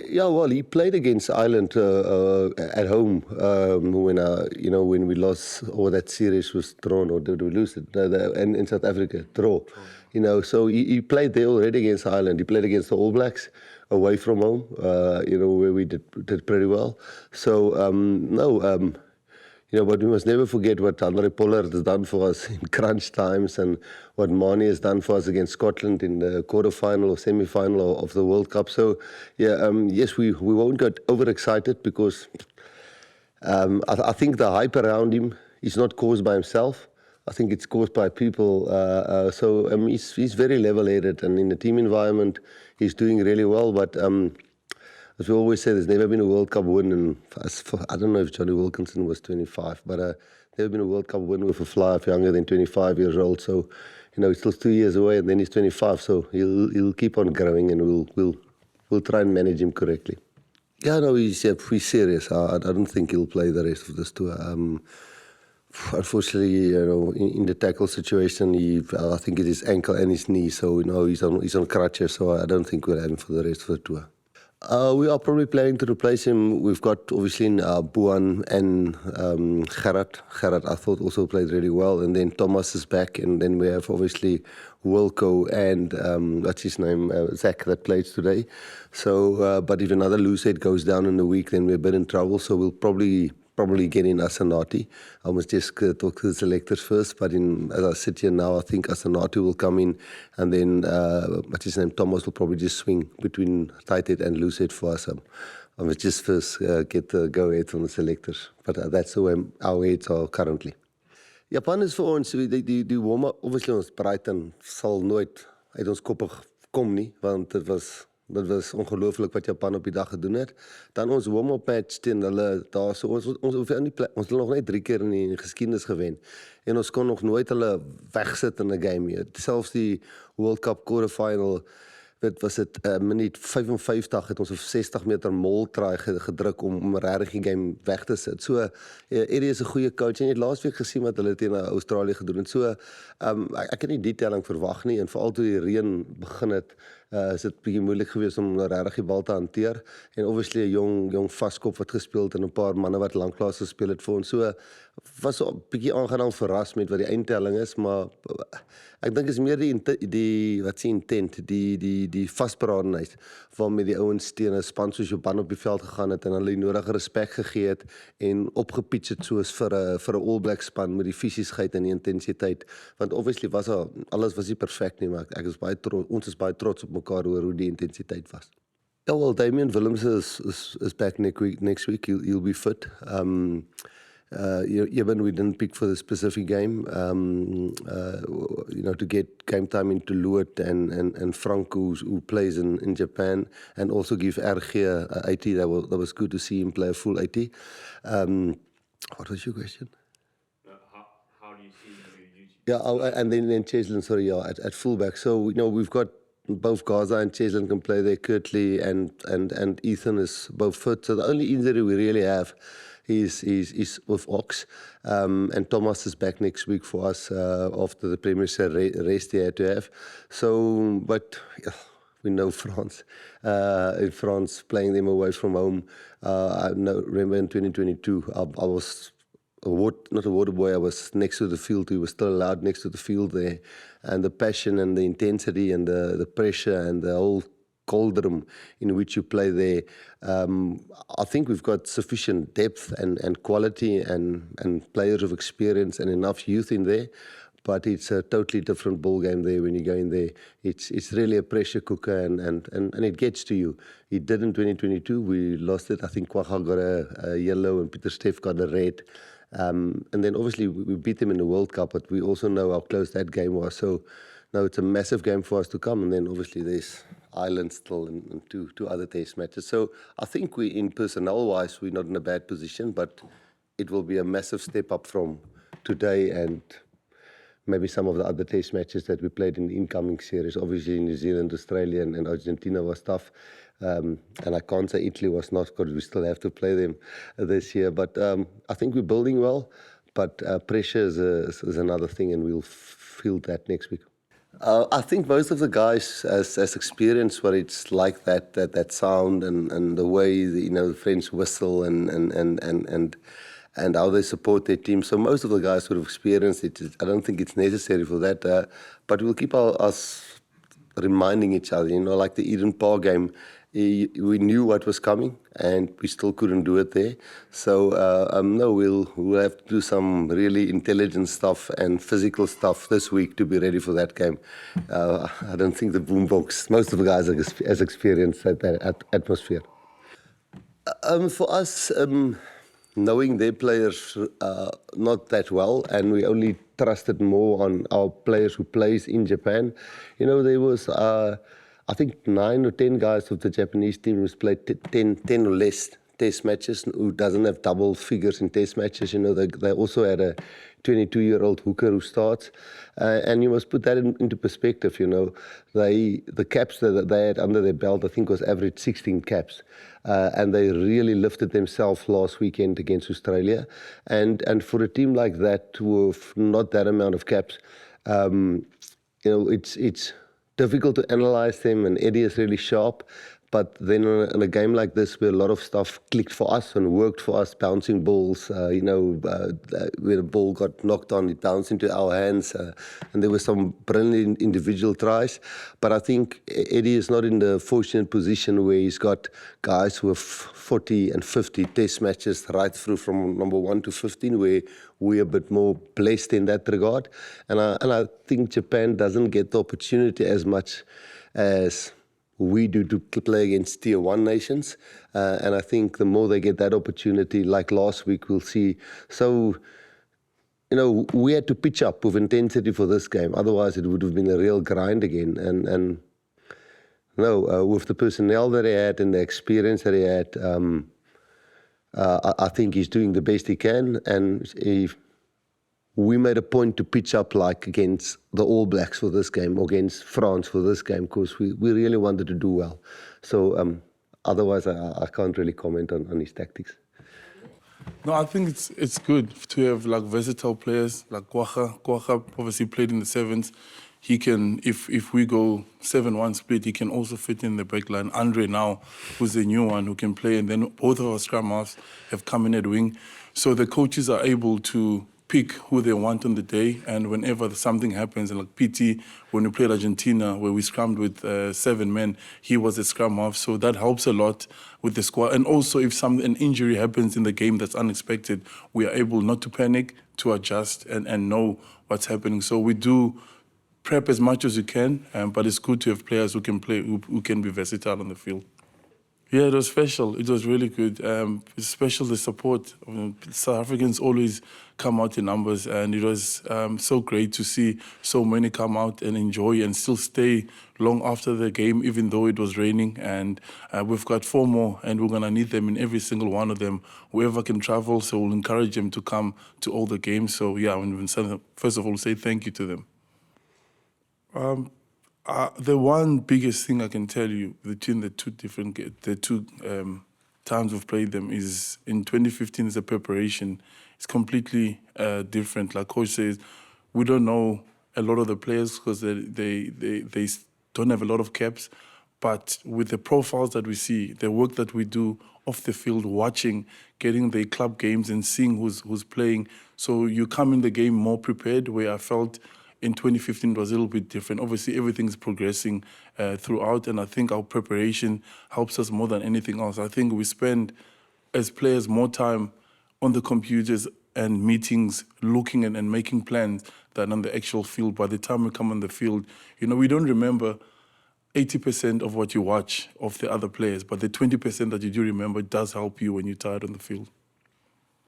Yeah, well, he played against Ireland at home when we lost, or that series was drawn, or did we lose it? And in South Africa, draw. So he played there already against Ireland. He played against the All Blacks away from home, where we did pretty well. So, no, but we must never forget what Andre Pollard has done for us in crunch times and what Mane has done for us against Scotland in the quarter-final or semi-final of the World Cup. So, yes, we won't get overexcited because I think the hype around him is not caused by himself. I think it's caused by people. He's very level-headed, and in the team environment, he's doing really well. But as we always say, there's never been a World Cup win. And I don't know if Johnny Wilkinson was 25, but never been a World Cup win with a fly-off younger than 25 years old. So, he's still 2 years away, and then he's 25. So he'll keep on growing, and we'll try and manage him correctly. Yeah, no, he's serious. I don't think he'll play the rest of this tour. Unfortunately, in the tackle situation, I think it's his ankle and his knee. So, he's on crutches. So I don't think we'll have him for the rest of the tour. We are probably planning to replace him. We've got obviously Buan and Gerard. Gerard, I thought, also played really well. And then Thomas is back. And then we have obviously Wilco and what's his name, Zach, that played today. So, but if another loose head goes down in the week, then we're a bit in trouble. So we'll probably get in Asanati. I must just talk to the selectors first, but as I sit here now, I think Asanati will come in, and then what's his name, Thomas will probably just swing between tight head and loose head for us. I must just first get the go-ahead from the selectors, but that's the way our heads are currently. Japan is vir ons, die warm-up, obviously ons Brighton sal nooit uit ons koppe kom nie, want dit was ongelooflik wat Japan op die dag gedoen het. Dan ons warm-up match teen hulle, ons het nog net 3 keer in die geskiedenis gewen. En ons kon nog nooit hulle wegsit in 'n game nie. Selfs die World Cup quarterfinal, was dit minuut 55 het ons op 60 meter mol try gedruk om regtig die game weg te sit. So Eddie is 'n goeie coach en jy het laasweek gesien wat hulle teen Australië gedoen het. So ek het nie die telling verwag nie, en veral toe die reën begin het, is dit bietjie moeilik geweest om regtig die bal te hanteer. En obviously 'n jong vaskop wat gespeel het en 'n paar manne wat lanklaas gespeel het vir ons. So was 'n bietjie aangenaam verras met wat die eindtelling is, maar ek dink is meer die wat se intent, die vasberadenheid waarmee die ouens teen 'n span soos Japan op die veld gegaan het en hulle die nodige respek gegee het en opgepitch het soos vir 'n All Black span met die fisiesheid en die intensiteit. Want obviously alles was nie perfek nie, maar ons is baie trots op mekaar oor hoe die intensiteit was. Ja, well, Damian Willems is back next week. He'll be fit. Even we didn't pick for the specific game, to get game time into Luot and Frank, who plays in Japan, and also give RG a 80. That was good to see him play a full 80. What was your question? How do you see him? Yeah, and then Cheslin, at fullback. So we've got both Gaza and Cheslin can play there. Curtly and Ethan is both fit. So the only injury we really have is with Ox, and Thomas is back next week for us after the Premiership race they had to have. So, but we know France. In France, playing them away from home. I remember in 2022, I was not a water boy. I was next to the field. We were still allowed next to the field there, and the passion and the intensity and the pressure and the whole cauldron in which you play there. I think we've got sufficient depth and quality and players of experience and enough youth in there, but it's a totally different ball game there when you go in there. It's really a pressure cooker and it gets to you. It did in 2022. We lost it. I think Kwaga got a yellow and Peter Steff got a red. And then obviously we beat them in the World Cup, but we also know how close that game was. So now it's a massive game for us to come, and then obviously there's Ireland still and two other test matches. So I think in personnel-wise, we're not in a bad position, but it will be a massive step up from today and maybe some of the other test matches that we played in the incoming series. Obviously New Zealand, Australia and Argentina was tough. And I can't say Italy was not, because we still have to play them this year. But I think we're building well, but pressure is another thing, and we'll feel that next week. I think most of the guys has experienced what it's like that sound and the way the French whistle and how they support their team. So most of the guys would have experienced it. I don't think it's necessary for that, but we'll keep us reminding each other. Like the Eden Park game, we knew what was coming, and we still couldn't do it there. So no, we'll have to do some really intelligent stuff and physical stuff this week to be ready for that game. I don't think the Boomboks, most of the guys has experienced that atmosphere. For us, knowing their players not that well, and we only trusted more on our players who plays in Japan. There was, I think, 9 or 10 guys of the Japanese team who's played 10 or less test matches, who doesn't have double figures in test matches. They also had a 22-year-old hooker who starts. And you must put that into perspective. The caps that they had under their belt, I think, was average 16 caps. And they really lifted themselves last weekend against Australia. And for a team like that with not that amount of caps, it's difficult to analyze them, and Eddie is really sharp. But then in a game like this, where a lot of stuff clicked for us and worked for us, bouncing balls, where the ball got knocked on, it bounced into our hands, and there were some brilliant individual tries. But I think Eddie is not in the fortunate position where he's got guys with 40 and 50 test matches right through from number 1 to 15, where we're a bit more blessed in that regard. And I think Japan doesn't get the opportunity as much as we do to play against tier 1 nations. And I think the more they get that opportunity, like last week, we'll see. So, we had to pitch up with intensity for this game. Otherwise, it would have been a real grind again. And with the personnel that he had and the experience that he had, I think he's doing the best he can. And we made a point to pitch up like against the All Blacks for this game, or against France for this game, because we really wanted to do well. So otherwise, I can't really comment on his tactics. No, I think it's good to have like versatile players like Kwagga. Kwagga obviously played in the sevens. He can, if we go 7-1 split, he can also fit in the back line. Andre now, who's the new one who can play, and then both of our scrum halves have come in at wing. So the coaches are able to pick who they want on the day, and whenever something happens, and like PT, when we played Argentina, where we scrummed with 7 men, he was a scrum half, so that helps a lot with the squad. And also, if an injury happens in the game that's unexpected, we are able not to panic, to adjust and know what's happening. So we do prep as much as you can, but it's good to have players who can play, who can be versatile on the field. Yeah, it was special. It was really good. It's special, the support. South Africans always come out in numbers, and it was so great to see so many come out and enjoy and still stay long after the game, even though it was raining. And we've got 4 more, and we're going to need them in every single one of them, whoever can travel. So we'll encourage them to come to all the games. So yeah, first of all, say thank you to them. The one biggest thing I can tell you between the two times we've played them is in 2015 is a preparation. It's completely different. Like Coach says, we don't know a lot of the players because they don't have a lot of caps. But with the profiles that we see, the work that we do off the field, watching, getting the club games and seeing who's playing, so you come in the game more prepared, where I felt in 2015 it was a little bit different. Obviously, everything's progressing throughout, and I think our preparation helps us more than anything else. I think we spend, as players, more time on the computers and meetings, looking and making plans than on the actual field. By the time we come on the field, we don't remember 80% of what you watch of the other players, but the 20% that you do remember does help you when you're tired on the field.